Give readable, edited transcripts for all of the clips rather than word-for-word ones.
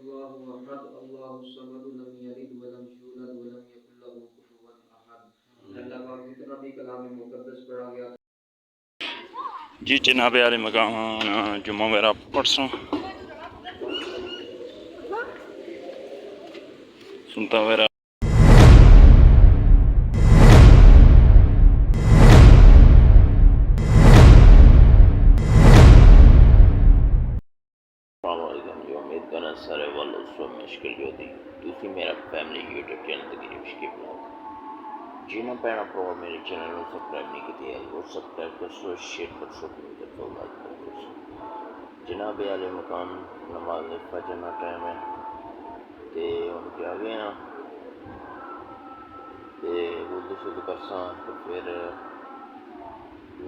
अल्लाहु अहद अल्लाहु समद लम यलिद व लम यूलद व लम यकुल लहू कुफुवन अहद। अल्लाह पाक जितना भी कलाम मुक़द्दस पढ़ा गया जी जनाब आले मकाम जुम्मा मेरा परसों सुनता मेरा जी उम्मीद करना सारे वाल उस मुश्किल जो थी तुसी मेरा फैमिली यूट्यूब चैनल तक मुश्किल ब्लॉग जिन्हें पैना पो मेरे चैनल को सब्सक्राइब नहीं किया है वो सब्सक्राइब कर सो शेयर कर सो कमेंट कर लाइक कर सो जनाब आले मकाम नमाज फजर का टाइम है तो उनके आ गए हैं तो वुज़ू शुरू करसा तो फिर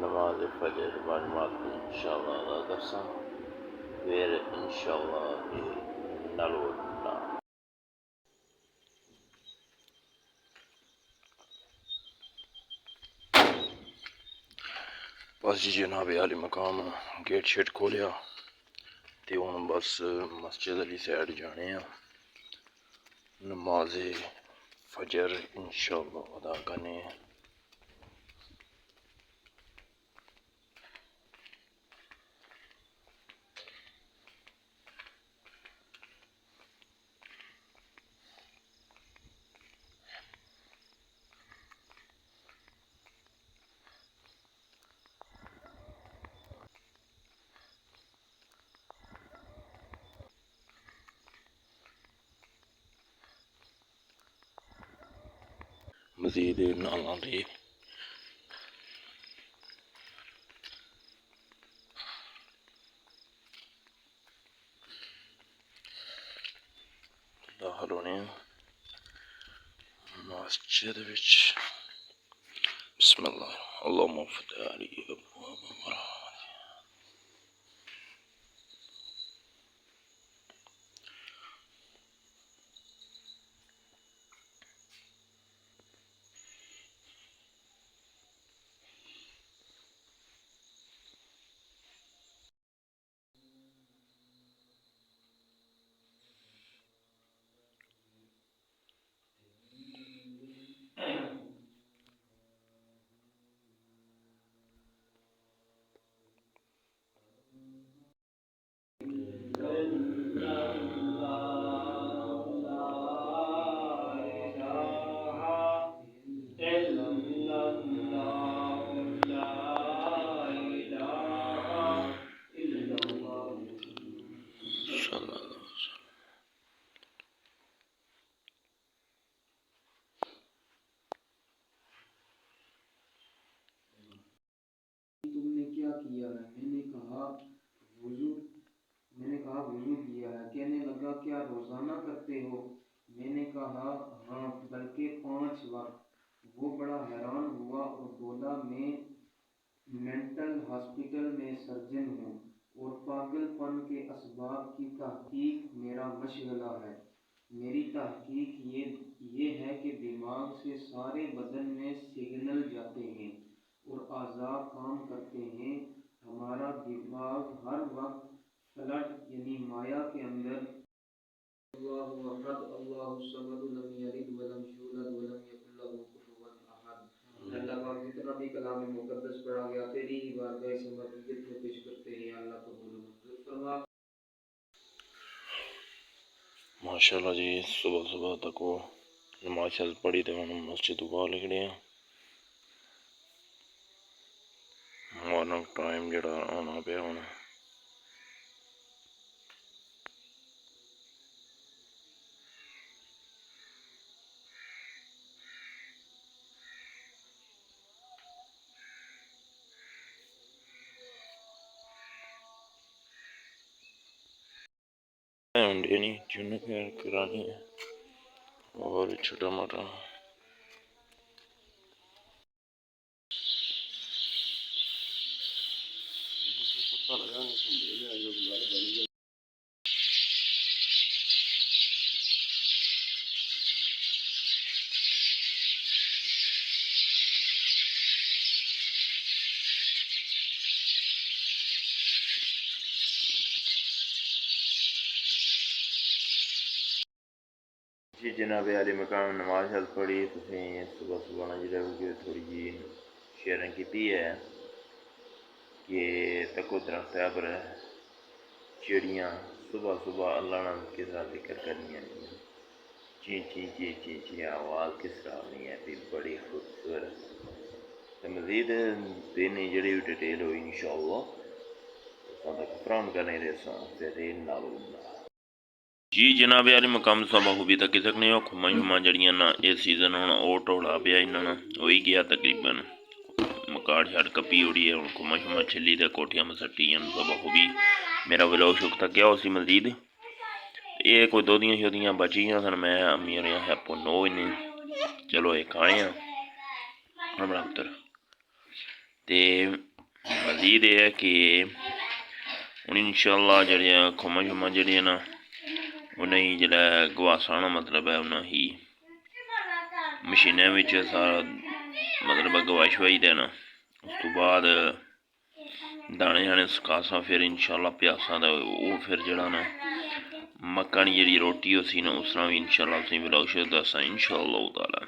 नमाज फजर बाद इंशाअल्लाह अदा करसा फिर इंशाअल्लाह नालो बस जी जनाब आले मकाम गेट शेट खोलिया तो हूँ बस मस्जिद वाली साइड जाने नमाज फजर इंशाअल्लाह अदा करने मजीद नालों की दाखिल होने मस्जिद विच बिस्मिल्लाह अल्लाहुम्मा फ़तह अली अब्वाब तुमने क्या किया है? मैंने कहा वुजू किया है। कहने लगा क्या रोजाना करते हो? मैंने कहा हाँ, बल्कि 5 वक्त। वो बड़ा हैरान हुआ और बोला मैं मेंटल हॉस्पिटल में सर्जन हूँ और पागलपन के असबाब की तहकीक मेरा मशगला है। मेरी तहकीक ये है कि दिमाग से सारे बदन में सिग्नल जाते हैं और आज़ा काम करते हैं। हमारा दिमाग हर वक्त फ्लड यानी माया के अंदर अल्लाहु अहद अल्लाहु समद लम यलिद व लम यूलद व लम यकुल लहू कुफुवन अहद। अल्लाह पाक जितना भी कलाम मुक़द्दस पढ़ा गया तेरी ही बारगाह से मदीयत में पेश करते हैं। अल्लाह कबूल मंजूर फरमा। माशाल्लाह जी सुबह सुबह तक वो नमाज पढ़ी तो हम मस्जिद तो बाहर निकले हैं मॉर्निंग टाइम जड़ा आना पे हूँ नहीं चुन करानी है और छोटा मोटा जनाब आली मकाम नमाज हल पढ़ी तुसीं सुबह सुबह ना जेह्ड़ा कि थोड़ी जी शेयरिंग कीती है कि तको दरख्त पर चिड़ियाँ सुबह सुबह अल्लाह नाम किस तरह जिक्र करनी है, ची ची ची ची ची आवाज़ किस तरह नहीं है भी बड़ी खूबसूरत। तो मज़ीद दिन जी डिटेल हुई इंशाअल्लाह फ्राम करने रेसा फिर जी जनाब यार मकाम सब खूबी तक सकने हो खुमा शुमा जड़ियाँ ना इस सीजन हूँ ओह ढोला पिया इन्होंने हो ही गया तकरीबन मकाड़ शाड़ कपी उड़ी है हूँ खुमा शुमा छिली तो कोठियाँ मसट्टी सब खूबी मेरा व्लॉग शुक तक गया उसी मजीद ये कोई दोदियाँ शोदियाँ बचियाँ सन मैं अम्मी और है पुनो इन्हें चलो एक आए हैं अपना पुत्र ते मजीद ये है कि हूँ इंशाअल्लाह जड़ियाँ खुमा शुमा जड़ियाँ ना उन्हें जरा गवासाना मतलब है उन्हें ही मशीनें में सारा मतलब गवा शवाई देना उस तो बाद दाने शाने सुकासा फिर इंशाअल्लाह प्यासा तो वो फिर जड़ा ना मक्का दी जी रोटी उसी ना उस तरह भी इंशाअल्लाह उसी व्लॉग शुरू दसा इंशाअल्लाह ताला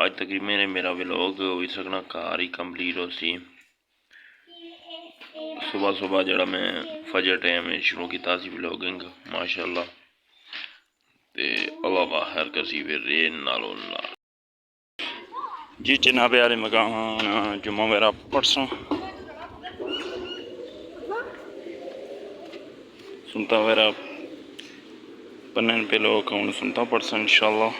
आज तकरीबन मेरा व्लॉग हो सकना कार ही कंप्लीट हो सी सुबह सुबह जड़ा मैं फजर टाइम में शुरू किया व्लॉगिंग माशाअल्लाह ते अल्लाह बाहर कसी फिर रेन नालों नाल जी जनाब आले मकाम जुम्मा मेरा परसों सुनता मेरा पन्ने पे लोग हूँ सुनता परसों इंशाअल्लाह।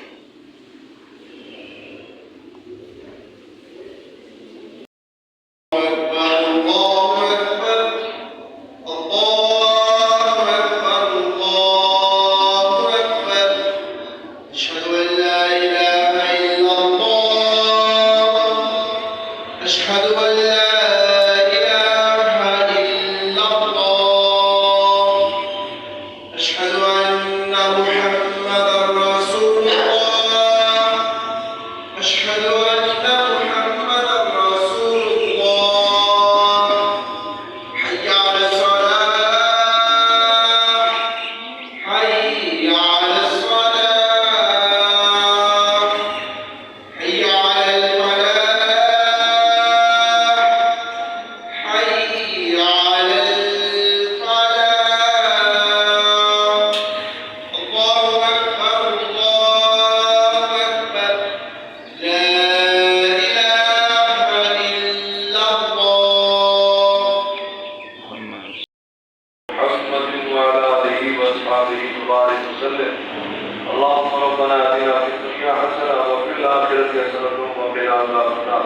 اللهم ربنا آتنا في الدنيا حسنة وفي الآخرة حسنة وقنا عذاب النار.